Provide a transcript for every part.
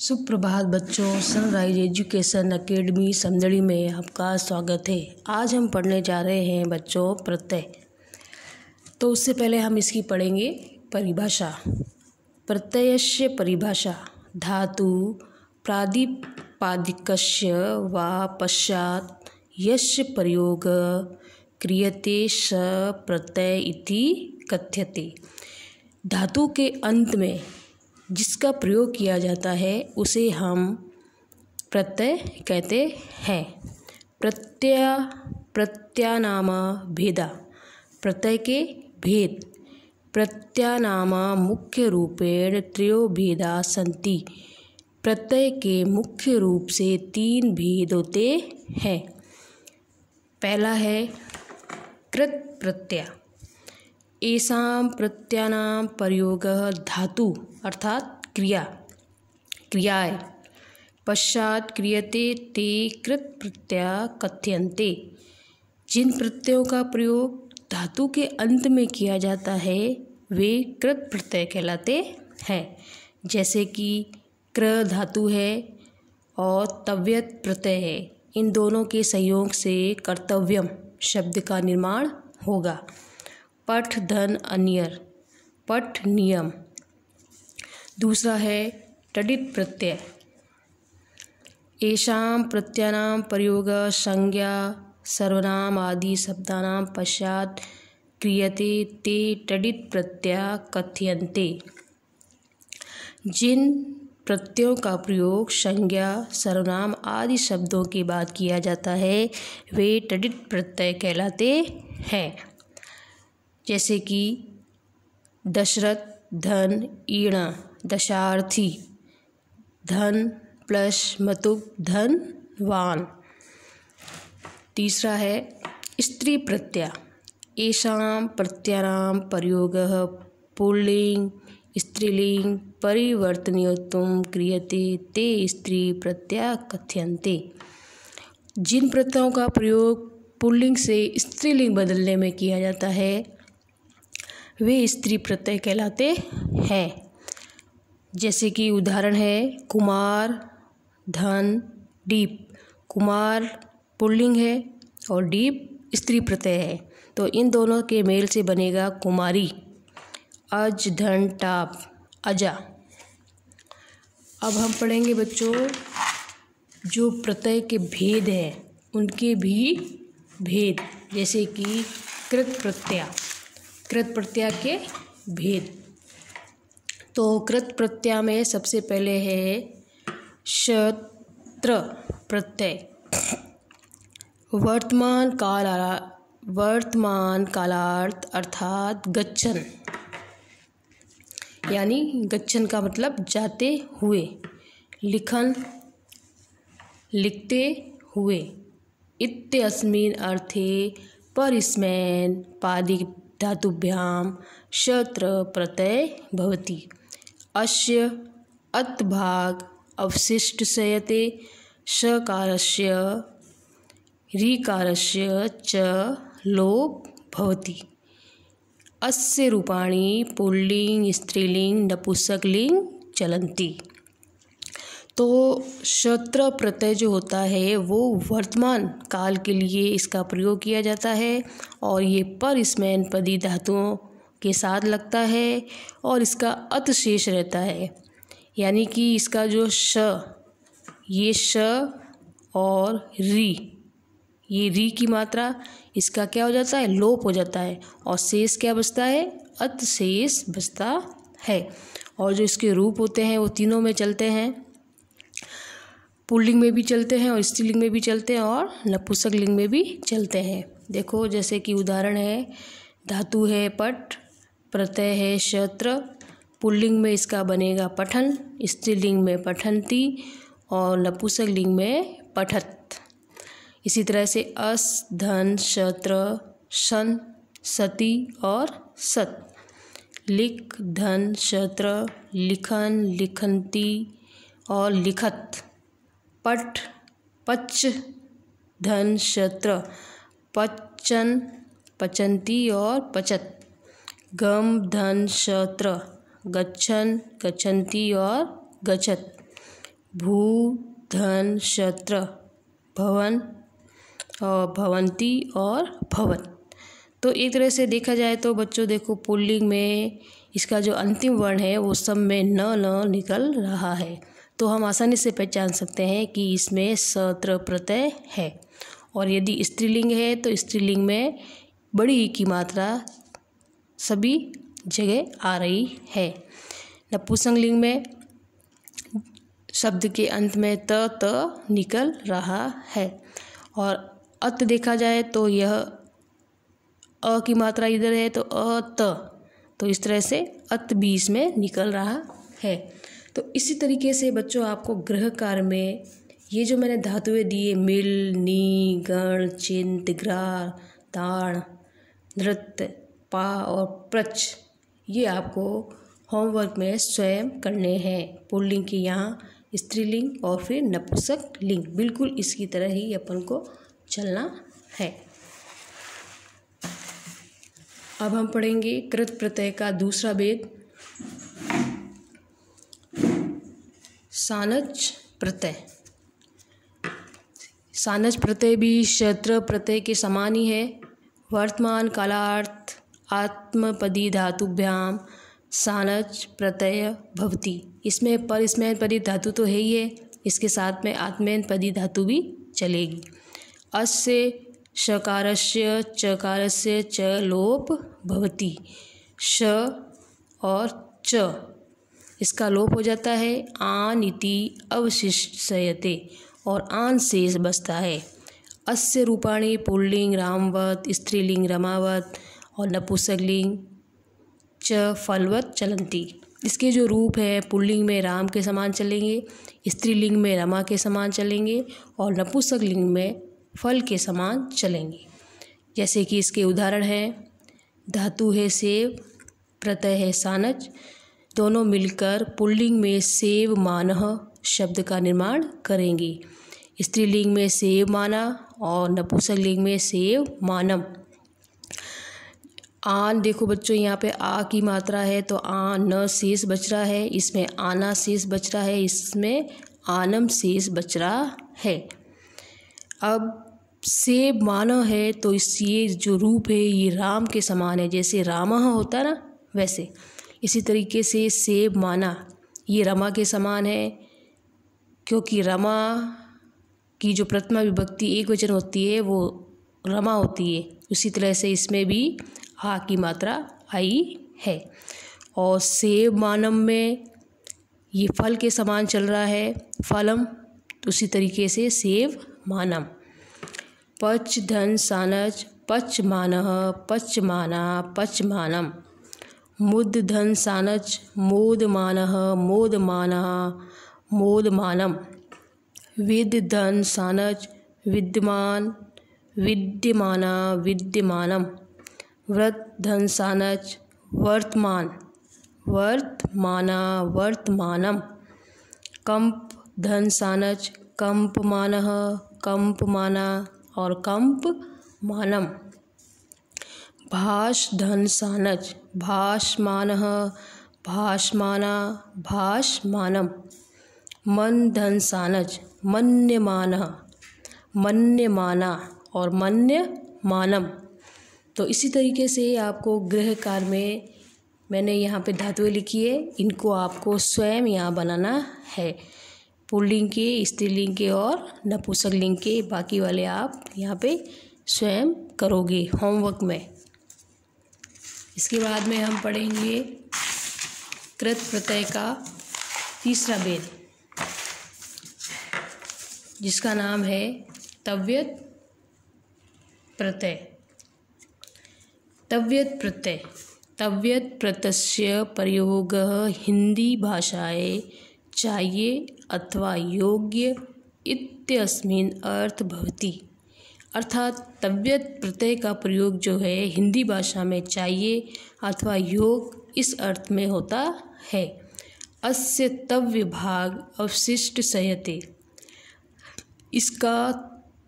सुप्रभात बच्चों, sunrise education academy Samdari में आपका स्वागत है। आज हम पढ़ने जा रहे हैं बच्चों प्रत्यय। तो उससे पहले हम इसकी पढ़ेंगे परिभाषा। प्रत्ययस्य परिभाषा धातु प्रातिपादिकस्य वा पश्चात् यस्य प्रयोग क्रियते स प्रत्यय इति कथ्यते। धातु के अंत में जिसका प्रयोग किया जाता है उसे हम प्रत्यय कहते हैं। प्रत्ययानामा भेदा, प्रत्यय के भेद। प्रत्ययानामा मुख्य रूपेण त्रयो भेदा सन्ति, प्रत्यय के मुख्य रूप से 3 भेद होते हैं। पहला है कृत प्रत्यय। एषां प्रत्ययानां प्रयोगः धातु अर्थात क्रियाएं पश्चात क्रियते ते कृत प्रत्यय कथ्यन्ते। जिन प्रत्ययों का प्रयोग धातु के अंत में किया जाता है वे कृत प्रत्यय कहलाते हैं। जैसे कि क्र धातु है और तव्यत प्रत्यय है। इन दोनों के संयोग से कर्तव्यम शब्द का निर्माण होगा। पठ धन अन्यर, पठ नियम। दूसरा है टडित प्रत्यय। एषां प्रत्ययानां प्रयोग संज्ञा सर्वनाम आदि शब्दानां पश्चात् क्रियते ते टडित प्रत्यय कथ्यन्ते। जिन प्रत्ययों का प्रयोग संज्ञा सर्वनाम आदि शब्दों के बाद किया जाता है वे टडित प्रत्यय कहलाते हैं। जैसे कि दशरथ धन ईण दशार्थी, धन प्लस मतुक धनवान। तीसरा है स्त्री प्रत्यय। एषां प्रत्ययानां प्रयोगः पुल्लिंग स्त्रीलिंग परिवर्तनीयत्वं क्रियते ते स्त्री प्रत्यय कथ्यन्ते। जिन प्रत्ययों का प्रयोग पुल्लिंग से स्त्रीलिंग बदलने में किया जाता है वे स्त्री प्रत्यय कहलाते हैं। जैसे कि उदाहरण है कुमार धन दीप। कुमार पुल्लिंग है और दीप स्त्री प्रत्यय है, तो इन दोनों के मेल से बनेगा कुमारी। अज धन टाप अजा। अब हम पढ़ेंगे बच्चों जो प्रत्यय के भेद हैं उनके भी भेद। जैसे कि कृत प्रत्यय, कृत प्रत्यय के भेद। तो कृत प्रत्यय में सबसे पहले है क्षत्र प्रत्यय। वर्तमान कालार्थ अर्थात गच्छन, यानी गच्छन का मतलब जाते हुए। लिखन लिखते हुए। इत्यस्मिन् अर्थे परस्मैन पादिक धातुभ्याम क्षत्र प्रत्यय भवति। अस्य अतभाग अवशिष्टस्यते सकारस्य ऋकारस्य च लोप भवति। अस्य रूपाणि पुल्लिंग स्त्रीलिंग नपुंसकलिंग चलन्ति। तो क्षत्र प्रत्यय जो होता है वो वर्तमान काल के लिए इसका प्रयोग किया जाता है और ये परस्मैन पदी धातुओं के साथ लगता है और इसका अत शेष रहता है। यानी कि इसका जो श, ये श और री, ये री की मात्रा इसका क्या हो जाता है, लोप हो जाता है और शेष क्या बचता है, अत शेष बचता है। और जो इसके रूप होते हैं वो तीनों में चलते हैं। पुल्लिंग में भी चलते हैं और स्त्रीलिंग में भी चलते हैं और नपुंसक लिंग में भी चलते हैं। देखो जैसे कि उदाहरण है धातु है पठ, प्रत्यय है क्षत्र। पुल्लिंग में इसका बनेगा पठन, स्त्रीलिंग में पठन्ति और नपुंसक लिंग में पठत। इसी तरह से अस धन क्षत्र सन सती और सत। लिख धन क्षत्र लिखन लिखन्ति और लिखत। पठ पच धन क्षत्र पचन पचन्ति और पचत। गम धन क्षत्र गच्छन गच्छन्ति और गच्छत। भू धन शत्र भवन और भवंती और भवन। तो एक तरह से देखा जाए तो बच्चों देखो पुल्लिंग में इसका जो अंतिम वर्ण है वो सब में न निकल रहा है, तो हम आसानी से पहचान सकते हैं कि इसमें सत्र प्रत्यय है। और यदि स्त्रीलिंग है तो स्त्रीलिंग में बड़ी ई की मात्रा सभी जगह आ रही है। नपुंसकलिंग में शब्द के अंत में त निकल रहा है। और अत देखा जाए तो यह अ की मात्रा इधर है तो तो इस तरह से अत भी इसमें निकल रहा है। तो इसी तरीके से बच्चों आपको गृह कार्य में ये जो मैंने धातुएं दिए मिल, नी, गण, चिंत, ग्रार, ताड़, नृत्य, पा और प्रच, ये आपको होमवर्क में स्वयं करने हैं। पुल्लिंग के यहाँ स्त्रीलिंग और फिर नपुंसक लिंग, बिल्कुल इसकी तरह ही अपन को चलना है। अब हम पढ़ेंगे कृत प्रत्यय का दूसरा भेद, सानच प्रत्यय। सानच प्रत्यय भी शत्र प्रत्यय के समान ही है। वर्तमान कालार्थ आत्मपदी धातुभ्याम सानच प्रत्यय भवति। इसमें पर स्मैन पदी धातु तो है ही है, इसके साथ में आत्मैन पदी धातु भी चलेगी। अस्य शकारस्य चकारस्य च लोप भवति। श और च इसका लोप हो जाता है। आन इति अवशिष्यते और आन शेष बचता है। अस्य रूपाणि पुल्लिंग रामवत, स्त्रीलिंग रमावत और नपुंसकलिंग च फलवत चलन्ति। इसके जो रूप है पुल्लिंग में राम के समान चलेंगे, स्त्रीलिंग में रमा के समान चलेंगे और नपुंसकलिंग में फल के समान चलेंगे। जैसे कि इसके उदाहरण हैं, धातु है सेव, प्रत्यय है सानच, दोनों मिलकर पुल्लिंग में सेव मानः शब्द का निर्माण करेंगे। स्त्रीलिंग में सेव माना और नपुंसकलिंग में सेव मानम। आन देखो बच्चों यहाँ पे आ की मात्रा है तो आ न शेष बच रहा है, इसमें आना शेष बच रहा है, इसमें आनम शेष बच रहा है। अब सेव माना है तो ये जो रूप है ये राम के समान है, जैसे रामः होता है ना वैसे। इसी तरीके से सेव माना ये रमा के समान है, क्योंकि रमा की जो प्रथमा विभक्ति एक वचन होती है वो रमा होती है। उसी तरह से इसमें भी आ की मात्रा आई है। और सेव मानम में ये फल के समान चल रहा है, फलम, तो उसी तरीके से सेव मानम। पच धन सानच पच मानः पच माना पच मानम। मुद धन सानच मोद मानः मोद माना मोद मानम। विद धन सानच विद्यमान विद्यमाना विद्यमानम। व्रत धन सानच वर्तमान वर्तमाना वर्तमानम। कंप धन सानच कंप मानः कंप माना और कंप मानम। भाष धन सानच भाष मानः भाष माना भाष मानम। मन धन सानच मन्य मानः मन्य माना और मन्य मानम। तो इसी तरीके से आपको गृह कार्य में मैंने यहाँ पे धातुएं लिखी है, इनको आपको स्वयं यहाँ बनाना है। पुल्लिंग के, स्त्रीलिंग के और नपुंसकलिंग के बाकी वाले आप यहाँ पे स्वयं करोगे होमवर्क में। इसके बाद में हम पढ़ेंगे कृत प्रत्यय का तीसरा भेद, जिसका नाम है तव्यत प्रत्यय। तव्यत प्रत्यय तव्यत प्रत्ययस्य प्रयोगः हिंदी भाषायै चाहिए अथवा योग्य इत्यस्मिन् अर्थ भवति। अर्थात तव्यत प्रत्यय का प्रयोग जो है हिंदी भाषा में चाहिए अथवा योग इस अर्थ में होता है। अस्य तव्य भाग अवशिष्ट सह्यते। इसका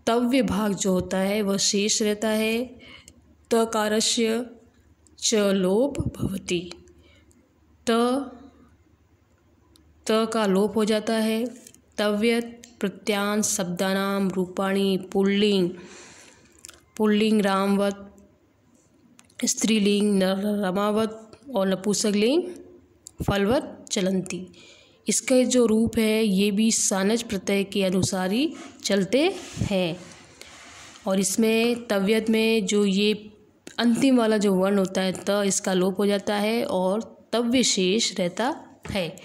तव्य भाग जो होता है वह शेष रहता है। तकारस्य च लोप भवति। त का लोप हो जाता है। तव्यत् प्रत्यांश शब्दानां रूपाणि पुल्लिंग रामवत, स्त्रीलिंग रमावत और नपुंसकलिंग फलवत चलन्ति। इसके जो रूप है ये भी सानज प्रत्यय के अनुसार ही चलते हैं। और इसमें तव्यत में जो ये अंतिम वाला जो वर्ण होता है त, इसका लोप हो जाता है और तव्य शेष रहता है।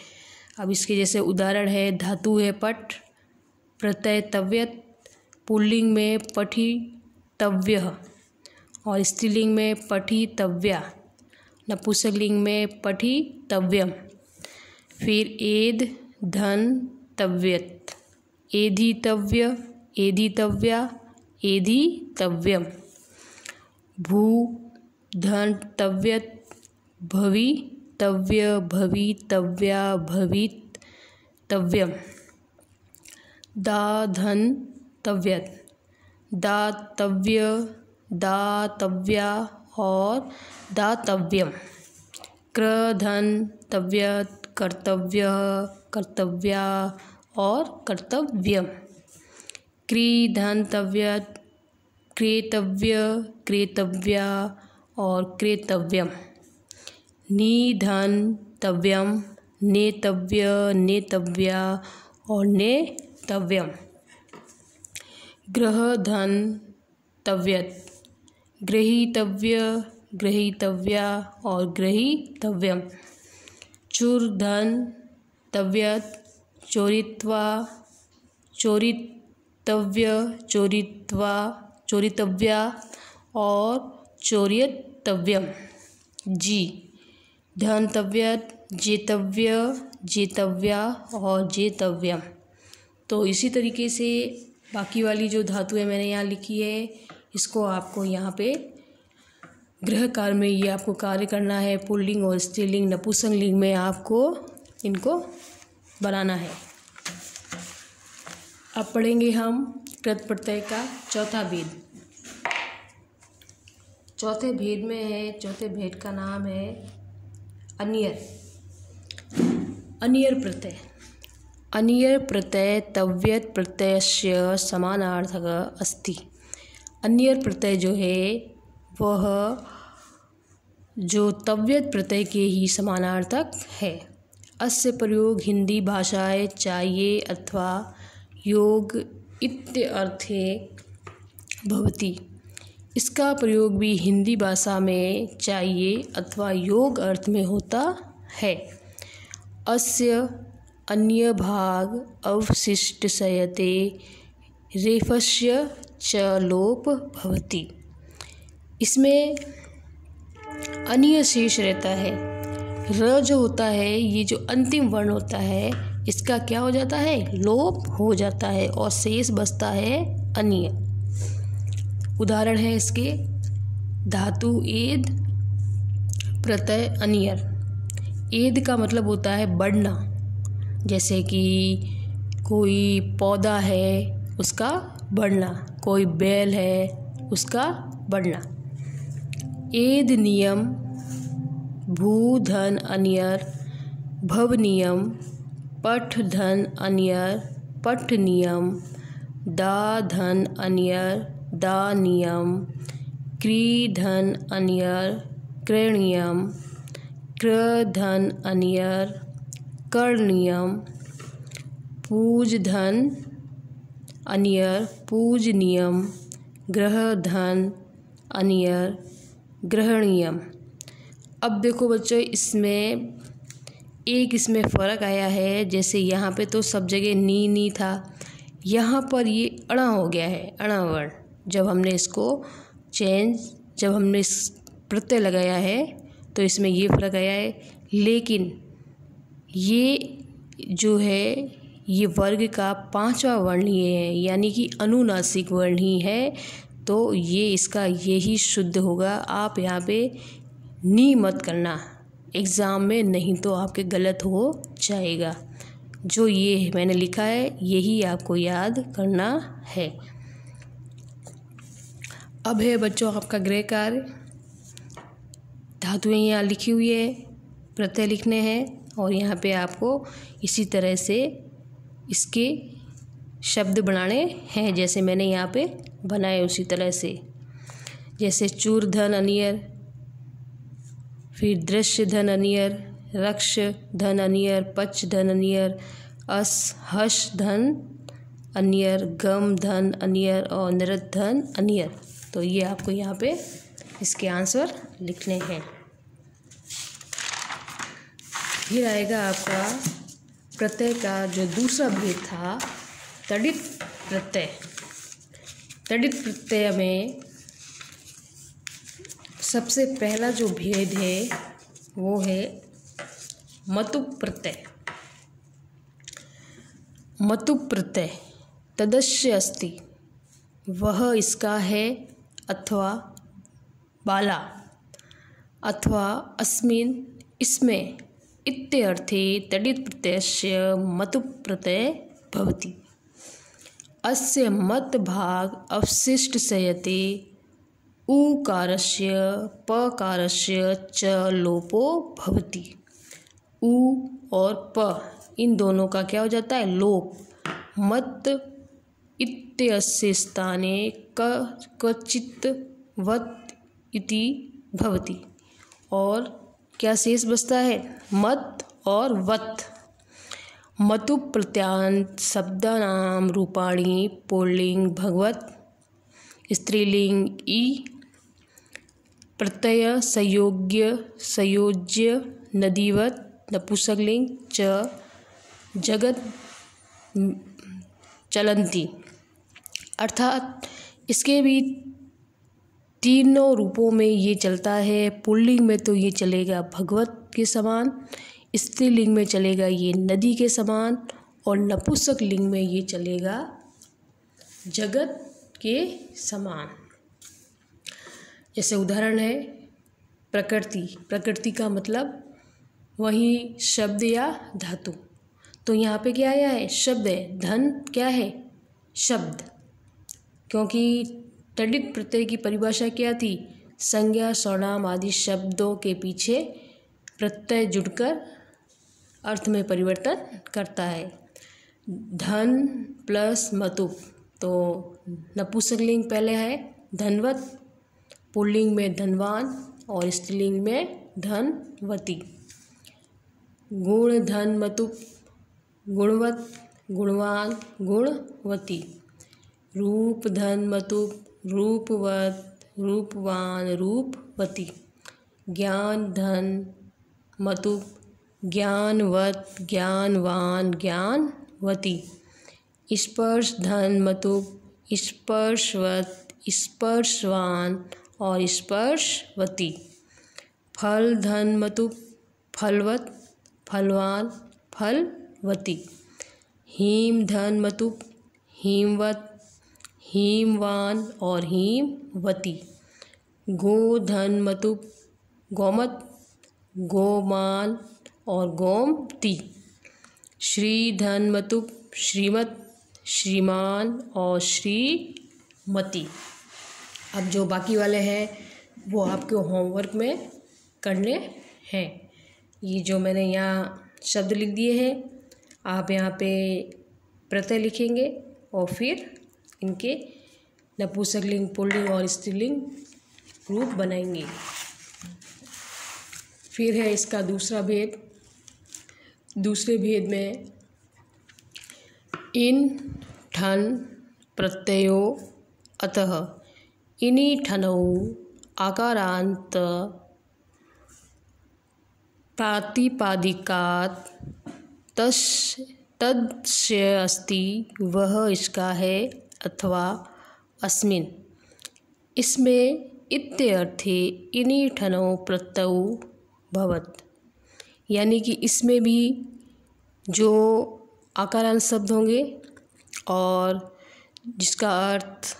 अब इसके जैसे उदाहरण है, धातु है पठ, प्रत्यय तव्यत, पुल्लिंग में पठी तव्यः और स्त्रीलिंग में पठी तव्या, नपुंसकलिंग में पठी तव्यम। फिर एद धन तव्यत, एधि तव्य, एधि तव्या, एधि तव्यम। भू धन तव्यत, भवि तव्य, भवि तव्या, भवित तव्यम। दा धन तव्यत, दातव्य, दातव्या और दातव्यम। क्र धन तव्यत, कर्तव्य, कर्तव्या और कर्तव्यम। क्री धन तव्यत, क्रेतव्य, क्रेतव्या और क्रेतव्यम। नी धन तव्यम, नेतव्य, नेतव्या और नेतव्यम। ग्रह धन तव्यत, ग्रहीतव्य, ग्रहीतव्या और ग्रहीतव्यम। चुर धन तव्यत, चोरित्वा, चोरितव्य, चोरित्वा, चोरितव्या और चोर्यतव्यम। जी धन तव्यत, जेतव्य, जेतव्या और जेतव्यम। तो इसी तरीके से बाकी वाली जो धातु है मैंने यहाँ लिखी है, इसको आपको यहाँ पे गृह काल में ये आपको कार्य करना है। पुल्लिंग और स्त्रीलिंग नपुंसकलिंग में आपको इनको बनाना है। अब पढ़ेंगे हम कृत प्रत्यय का चौथा भेद। चौथे भेद में है, चौथे भेद का नाम है अनियर। अनियर प्रत्यय, अनियर प्रत्यय तव्यत प्रत्ययस्य समानार्थकः अस्ति। अनियर प्रत्यय जो है वह जो तव्यत प्रत्यय के ही समानार्थक है। अस्य प्रयोग हिंदी भाषाएं चाहिए अथवा योग इत्यर्थे भवति। इसका प्रयोग भी हिंदी भाषा में चाहिए अथवा योग अर्थ में होता है। अस्य अन्य भाग अवशिष्टस्यते रेफस्य च लोप भवति। इसमें अन्य शेष रहता है। र जो होता है, ये जो अंतिम वर्ण होता है, इसका क्या हो जाता है, लोप हो जाता है और शेष बचता है अन्य। उदाहरण है इसके, धातु एद, प्रत्यय अनियर। एद का मतलब होता है बढ़ना, जैसे कि कोई पौधा है उसका बढ़ना, कोई बैल है उसका बढ़ना। एद नियम, भू धन अनियर, भव नियम, पठ धन अनियर, पठ नियम, दा धन अनियर, दा नियम, क्री धन अनियर, क्रय नियम, क्र धन अनियर, कर नियम, पूज धन अनियर, पूज नियम, ग्रह धन अनियर, ग्रह नियम। अब देखो बच्चों, इसमें फ़र्क आया है। जैसे यहाँ पे तो सब जगह नी था, यहाँ पर ये अणा हो गया है, अणा वर्ण। जब हमने इस प्रत्यय लगाया है तो इसमें ये फ़र्क आया है। लेकिन ये जो है ये वर्ग का 5वां वर्ण ये है, यानी कि अनुनासिक वर्ण ही है, तो ये इसका यही शुद्ध होगा। आप यहाँ पे नी मत करना एग्ज़ाम में, नहीं तो आपके गलत हो जाएगा। जो ये मैंने लिखा है यही आपको याद करना है। अब है बच्चों आपका गृह कार्य। धातुएं यहाँ लिखी हुई है, प्रत्यय लिखने हैं और यहाँ पे आपको इसी तरह से इसके शब्द बनाने हैं, जैसे मैंने यहाँ पे बनाए उसी तरह से। जैसे चूर धन अनियर, फिर दृश्य धन अनियर, रक्ष धन अनियर, पच धन अनियर, अस हश धन अनियर, गम धन अनियर और नृत धन अनियर। तो ये आपको यहाँ पे इसके आंसर लिखने हैं। फिर आएगा आपका प्रत्यय का जो दूसरा भेद था, तड़ित प्रत्यय। तड़ित प्रत्यय में सबसे पहला जो भेद है वो है मतुप प्रत्यय। मतुप प्रत्यय तदस्य अस्ति, वह इसका है, अथवा बाला, अथवा अस्मिन् इसमें, इत्यर्थे तडित प्रत्ययस्य मतुप प्रत्यय भवति। अस्य मत भाग अवशिष्टस्यते ऊकारस्य पकारस्य च लोपो भवति। ऊ और प इन दोनों का क्या हो जाता है? लोप। मत इत्यस्य स्थाने कचित् वत् इति भवति। और क्या शेष बचता है? मत और वत्। मतुप प्रत्यांत शब्दानां रूपाणि पुल्लिंग भगवत, स्त्रीलिंग ई, प्रत्यय संयोज्य नदीवत, नपुंसकलिंग च जगत चलंती। अर्थात इसके भी तीनों रूपों में ये चलता है। पुल्लिंग में तो ये चलेगा भगवत के समान, स्त्रीलिंग में चलेगा ये नदी के समान, और नपुंसक लिंग में ये चलेगा जगत के समान। जैसे उदाहरण है प्रकृति। प्रकृति का मतलब वही शब्द या धातु। तो यहाँ पे क्या आया है? शब्द है। धन क्या है? शब्द। क्योंकि तडित प्रत्यय की परिभाषा क्या थी? संज्ञा सर्वनाम आदि शब्दों के पीछे प्रत्यय जुड़कर अर्थ में परिवर्तन करता है। धन प्लस मतुप, तो नपुंसकलिंग पहले है धनवत, पुल्लिंग में धनवान और स्त्रीलिंग में धनवती। गुण धन मतुप, गुणवत, गुणवान, गुणवती। रूप धन मतुप, रूपवत, रूपवान, रूपवती। ज्ञान धन मतुप, ज्ञानवत, ज्ञानवान, ज्ञानवती। स्पर्श धन मतुप, स्पर्शवत, स्पर्शवान और स्पर्शवती। फल धन मतुप, फलवत, फलवान, फलवती। हीम धन मतुप, हीमवत, हीमवान और हीमवती। गो धन मतुप, गोमत, गोमान और गोमती। श्री धन मतुप, श्रीमत, श्रीमान और श्रीमती। अब जो बाकी वाले हैं वो आपके होमवर्क में करने हैं। ये जो मैंने यहाँ शब्द लिख दिए हैं, आप यहाँ पे प्रत्यय लिखेंगे और फिर इनके नपुंसकलिंग, पुल्लिंग और स्त्रीलिंग रूप बनाएंगे। फिर है इसका दूसरा भेद। दूसरे भेद में इन ठन प्रत्ययो अतः इनि ठनौ आकारांत प्रातिपादिकात् तस्य अस्ति, वह इसका है, अथवा अस्मिन् इसमें, इत्यर्थे इनि ठनौ प्रत्ययो भवत। यानी कि इसमें भी जो आकारांत शब्द होंगे और जिसका अर्थ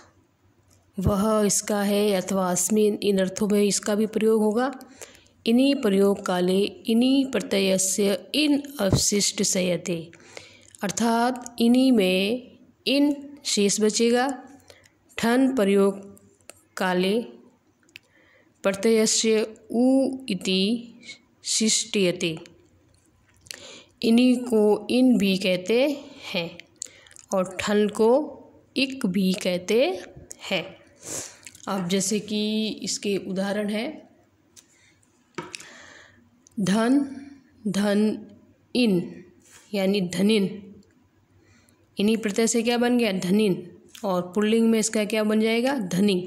वह इसका है अथवा अस्मिन्, इन अर्थों में इसका भी प्रयोग होगा। इन्हीं प्रयोग काले इन्हीं प्रत्ययस्य इन अवशिष्टस्यते, अर्थात इन्हीं में इन शेष बचेगा। ठन प्रयोग काले प्रत्ययस्य उ इति शिष्टयते, इन्हीं को इन भी कहते हैं और ठन को इक भी कहते हैं। अब जैसे कि इसके उदाहरण है धन, धन इन यानी धनिन, इन्हीं प्रत्यय से क्या बन गया धनिन, और पुल्लिंग में इसका क्या बन जाएगा धनी।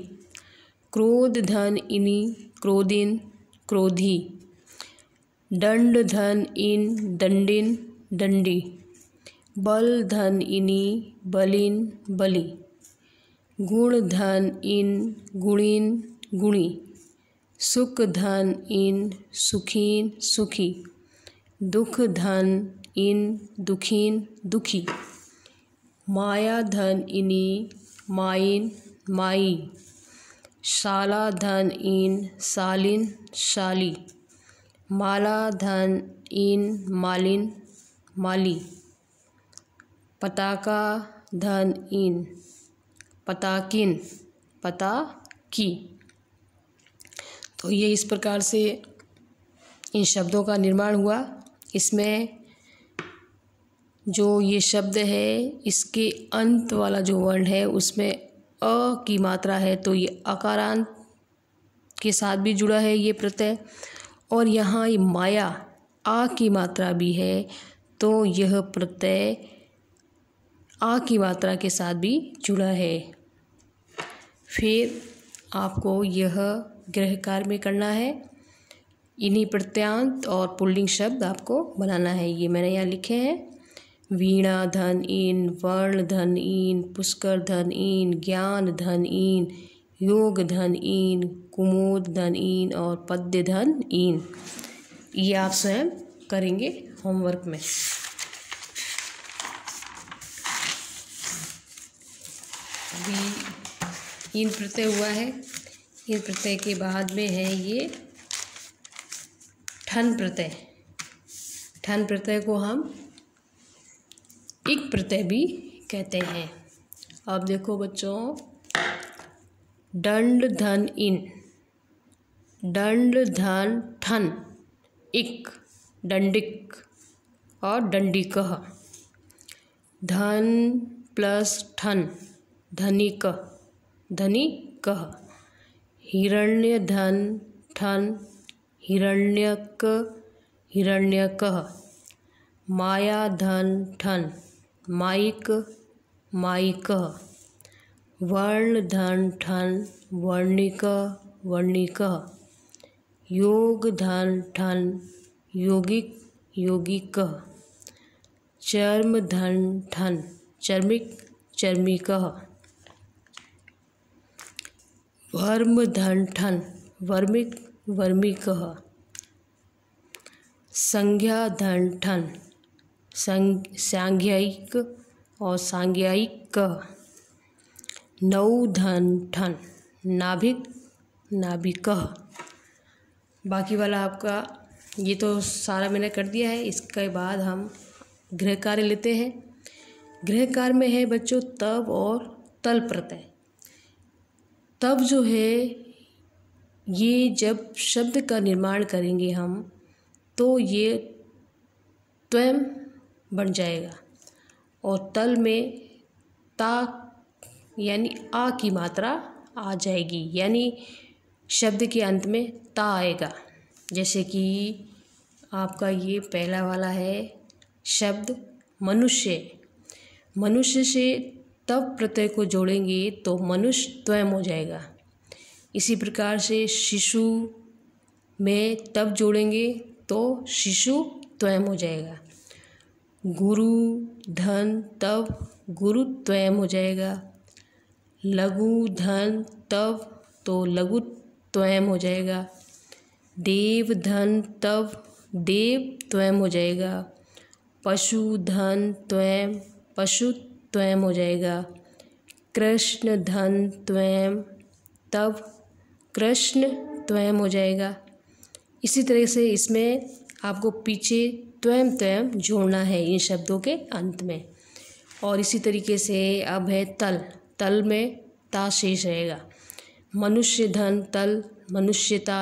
क्रोध धन इनी क्रोधिन क्रोधी, दंड धन इन दंडिन दंडी, बल धन इनी बलिन बली, गुण धन इन गुणिन गुणी, सुख धन इन सुखीन सुखी, दुख धन इन दुखीन दुखी, माया धन इनी माइन माई, शाला धन इन शालिन शाली, माला धन इन मालिन माली, पताका धन इन पताकिन पताकी। तो ये इस प्रकार से इन शब्दों का निर्माण हुआ। इसमें जो ये शब्द है इसके अंत वाला जो वर्ण है उसमें अ की मात्रा है, तो ये अकारांत के साथ भी जुड़ा है ये प्रत्यय, और यहाँ ये माया आ की मात्रा भी है, तो यह प्रत्यय आ की मात्रा के साथ भी जुड़ा है। फिर आपको यह गृह कार्य में करना है, इन्हीं प्रत्यांत और पुल्लिंग शब्द आपको बनाना है। ये मैंने यहाँ लिखे हैं, वीणा धन इन, वर्ण धन इन, पुष्कर धन इन, ज्ञान धन इन, योग धन इन, कुमुद धन इन और पद्य धन इन। ये आप स्वयं करेंगे होमवर्क में। अभी इन प्रत्यय हुआ है, इन प्रत्यय के बाद में है ये ठन प्रत्यय। ठन प्रत्यय को हम इक प्रत्यय भी कहते हैं। अब देखो बच्चों, दंड धन इन, दंड धन ठन इक दंडिक और दंडिकः, धन प्लस ठन धनिक धनिकः, हिरण्य धन ठन हिरण्यक हिरण्यकः, माया धन ठन माइक माइकः, वर्ण धन ठन वर्णिक वर्णिकः, योग धन ठन योगिक योगिकः, चर्म धन ठन चर्मिक चर्मिकः, वर्म धन ठन वर्मिक वर्मिकः, संज्ञा धन ठन सांज्ञायिक और सांज्ञायिकः, नौ धन ठन नाभिक नाभिकः। बाकी वाला आपका ये तो सारा मैंने कर दिया है। इसके बाद हम गृह कार्य लेते हैं। गृह कार्य में है बच्चों तब और तल प्रत्यय। तब जो है ये जब शब्द का निर्माण करेंगे हम तो ये त्वम बन जाएगा, और तल में ता यानी आ की मात्रा आ जाएगी, यानी शब्द के अंत में ता आएगा। जैसे कि आपका ये पहला वाला है शब्द मनुष्य। मनुष्य से तब प्रत्यय को जोड़ेंगे तो मनुष्य त्वम हो जाएगा। इसी प्रकार से शिशु में तब जोड़ेंगे तो शिशु त्वम हो जाएगा। गुरु धन तब गुरु त्वम हो जाएगा। लघु धन तब तो लघु त्वम हो जाएगा। देव धन तब देव त्वम हो जाएगा। पशु धन त्वम पशु त्वम हो जाएगा। कृष्ण धन त्वम तब कृष्ण त्वम हो जाएगा। इसी तरह से इसमें आपको पीछे त्वम त्वम जोड़ना है इन शब्दों के अंत में। और इसी तरीके से अब है तल। तल में ता शेष रहेगा। मनुष्य धन तल मनुष्यता।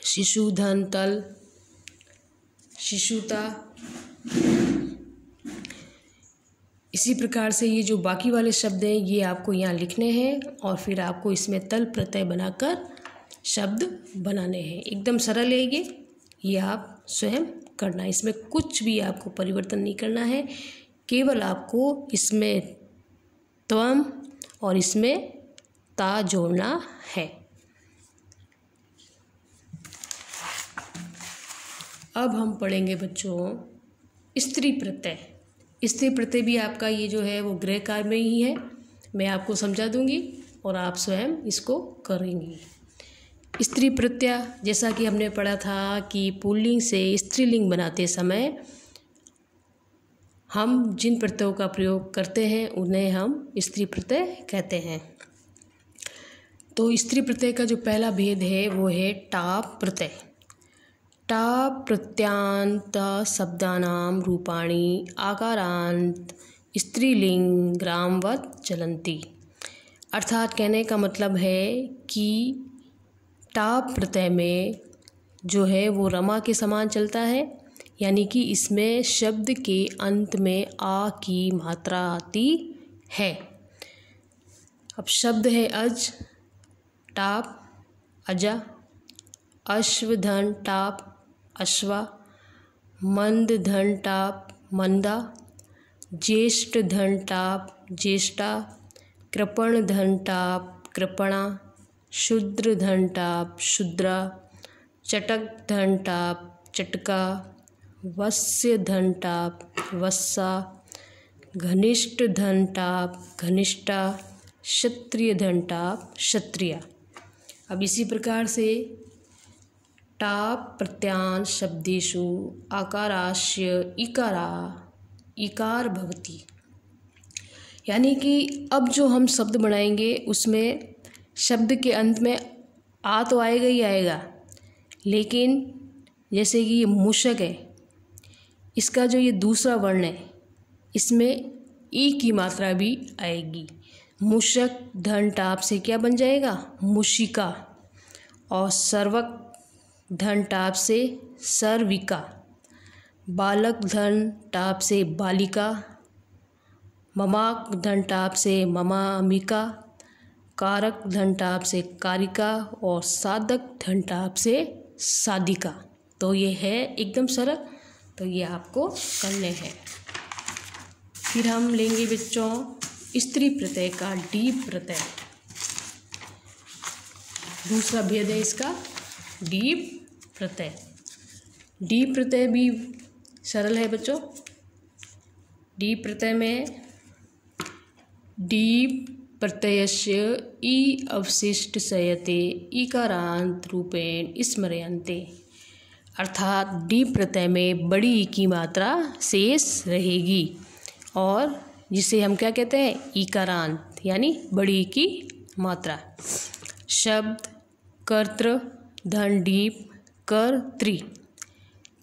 शिशु धन तल शिशुता। इसी प्रकार से ये जो बाकी वाले शब्द हैं ये आपको यहाँ लिखने हैं और फिर आपको इसमें तल प्रत्यय बनाकर शब्द बनाने हैं। एकदम सरल है ये आप स्वयं करना है। इसमें कुछ भी आपको परिवर्तन नहीं करना है, केवल आपको इसमें त्वम और इसमें ता जोड़ना है। अब हम पढ़ेंगे बच्चों स्त्री प्रत्यय। स्त्री प्रत्यय भी आपका ये जो है वो गृहकार में ही है। मैं आपको समझा दूंगी और आप स्वयं इसको करेंगी। स्त्री प्रत्यय जैसा कि हमने पढ़ा था कि पुल्लिंग से स्त्रीलिंग बनाते समय हम जिन प्रत्ययों का प्रयोग करते हैं उन्हें हम स्त्री प्रत्यय कहते हैं। तो स्त्री प्रत्यय का जो पहला भेद है वो है टाप प्रत्यय। टाप प्रत्यांत शब्दानां रूपाणि आकारांत स्त्रीलिंग ग्रामवत् चलन्ति। अर्थात कहने का मतलब है कि टाप प्रत्यय में जो है वो रमा के समान चलता है, यानी कि इसमें शब्द के अंत में आ की मात्रा आती है। अब शब्द है अज, टाप अजा, अश्व धन टाप अश्वा, मंद धन टाप मंदा, ज्येष्ठ धन टाप ज्येष्ठा, कृपण धन टाप कृपणा, शूद्र धन टाप शूद्रा, चटक धन टाप चटका, वस्य धन टाप वस्सा, घनिष्ठ धन टाप घनिष्ठा, क्षत्रिय धन टाप क्षत्रिया। अब इसी प्रकार से टाप प्रत्यांत शब्देषु आकारास्य इकार भवति, यानी कि अब जो हम शब्द बनाएंगे उसमें शब्द के अंत में आ तो आएगा ही आएगा, लेकिन जैसे कि ये मूषक है, इसका जो ये दूसरा वर्ण है इसमें ई की मात्रा भी आएगी। मूषक धन टाप से क्या बन जाएगा? मूषिका। और सर्वक धन टाप से सर्विका, बालक धन टाप से बालिका, ममाक धन टाप से ममामिका, कारक धन टाप से कारिका और साधक धन टाप से साधिका। तो ये है एकदम सरल, तो ये आपको करने हैं। फिर हम लेंगे बच्चों स्त्री प्रत्यय का डीप प्रत्यय। दूसरा भेद है इसका डीप प्रत्यय। डीप प्रत्यय भी सरल है बच्चों। डीप प्रत्यय में डीप प्रत्ययस्य ई अवशिष्ट सयते इकारांत रूपेण स्मरयन्ते। अर्थात डीप प्रत्यय में बड़ी ई की मात्रा शेष रहेगी और जिसे हम क्या कहते हैं? इकारांत, यानी बड़ी ई की मात्रा। शब्द कर्तृ धन डीप कर्त्री,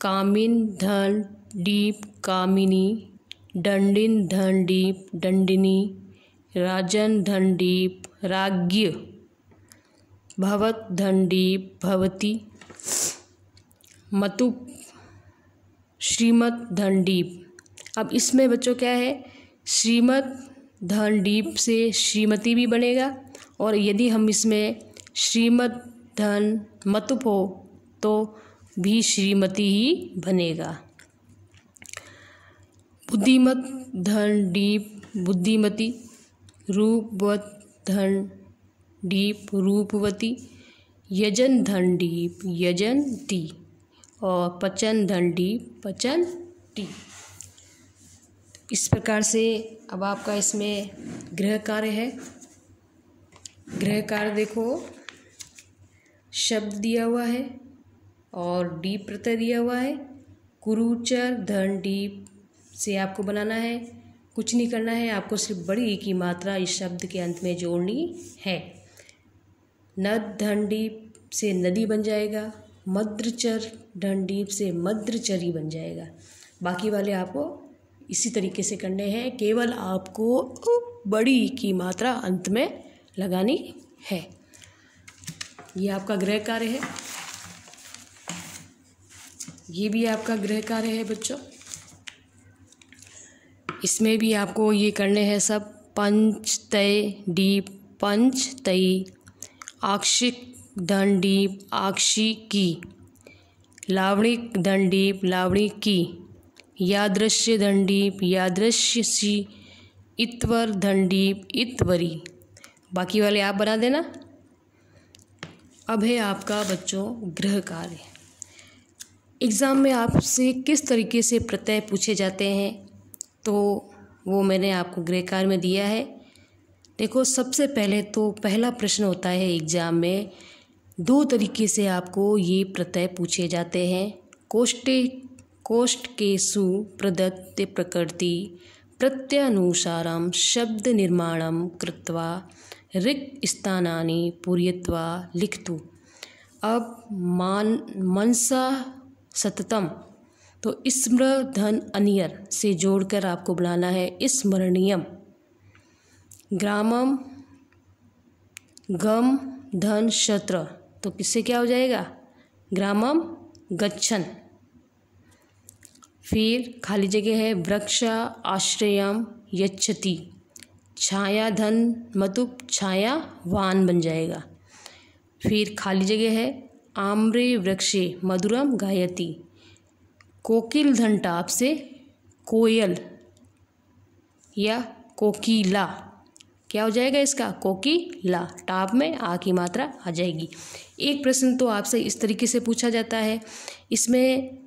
कामिन धन डीप कामिनी, दंडिन धन डीप दंडिनी, राजन धन डीप राज्ञ, भवत धन डीप भवती, मतु श्रीमत धन डीप। अब इसमें बच्चों क्या है? श्रीमत धन डीप से श्रीमती भी बनेगा और यदि हम इसमें श्रीमत धन मतुप हो तो भी श्रीमती ही बनेगा। बुद्धिमत धन डीप बुद्धिमती, रूपवत धन डीप रूपवती, यजन धन डीप यजंती और पचन धन डीप पचनती। इस प्रकार से अब आपका इसमें गृह कार्य है। गृह कार्य देखो, शब्द दिया हुआ है और डीप प्रत्यय दिया हुआ है। कुरुचर धन डीप से आपको बनाना है, कुछ नहीं करना है, आपको सिर्फ बड़ी ई की मात्रा इस शब्द के अंत में जोड़नी है। नद धन डीप से नदी बन जाएगा, मद्रचर धन डीप से मद्रचरी बन जाएगा। बाकी वाले आपको इसी तरीके से करने हैं, केवल आपको बड़ी ई की मात्रा अंत में लगानी है। ये आपका गृह कार्य है, ये भी आपका गृह कार्य है बच्चों। इसमें भी आपको ये करने हैं सब। पंच तय डीप पंच तई, आक्षिक धन डीप आक्षी की, लावणिक धन डीप लावणी की, यादृश्य धन डीप यादृश्य सी, इतवर धन डीप इतवरी। बाकी वाले आप बना देना। अब है आपका बच्चों गृह कार्य। एग्ज़ाम में आपसे किस तरीके से प्रत्यय पूछे जाते हैं तो वो मैंने आपको गृह कार्य में दिया है। देखो, सबसे पहले तो पहला प्रश्न होता है एग्ज़ाम में, 2 तरीके से आपको ये प्रत्यय पूछे जाते हैं। कोष्ठकेषु प्रदत्त प्रकृति प्रत्यनुसारं शब्द निर्माणं कृत्वा रिक्त स्थानानि पूरयित्वा लिखतु। अब मनसा सततम, तो स्मृ धन अनियर से जोड़कर आपको बनाना है स्मरणीयम। ग्रामम गम धन शत्र, तो किससे क्या हो जाएगा? ग्रामम गच्छन। फिर खाली जगह है वृक्षा आश्रयम यच्छति, छाया धन मतुप छाया वान बन जाएगा। फिर खाली जगह है आम्रे वृक्षे मधुरम गायति, कोकिल धन टाप से कोयल या कोकिला, क्या हो जाएगा इसका? कोकिला। टाप में आ की मात्रा आ जाएगी। एक प्रश्न तो आपसे इस तरीके से पूछा जाता है, इसमें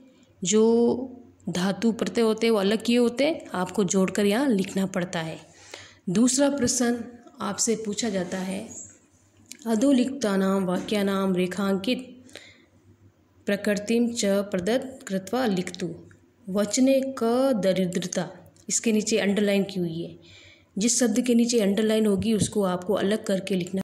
जो धातु प्रत्यय होते हैं वो अलग किए होते हैं, आपको जोड़कर यहाँ लिखना पड़ता है। दूसरा प्रश्न आपसे पूछा जाता है अधोलिखितानां वाक्यानां रेखांकित प्रकृतिम च प्रदत्त कृत्वा लिखतु। वचने क दरिद्रता, इसके नीचे अंडरलाइन की हुई है। जिस शब्द के नीचे अंडरलाइन होगी उसको आपको अलग करके लिखना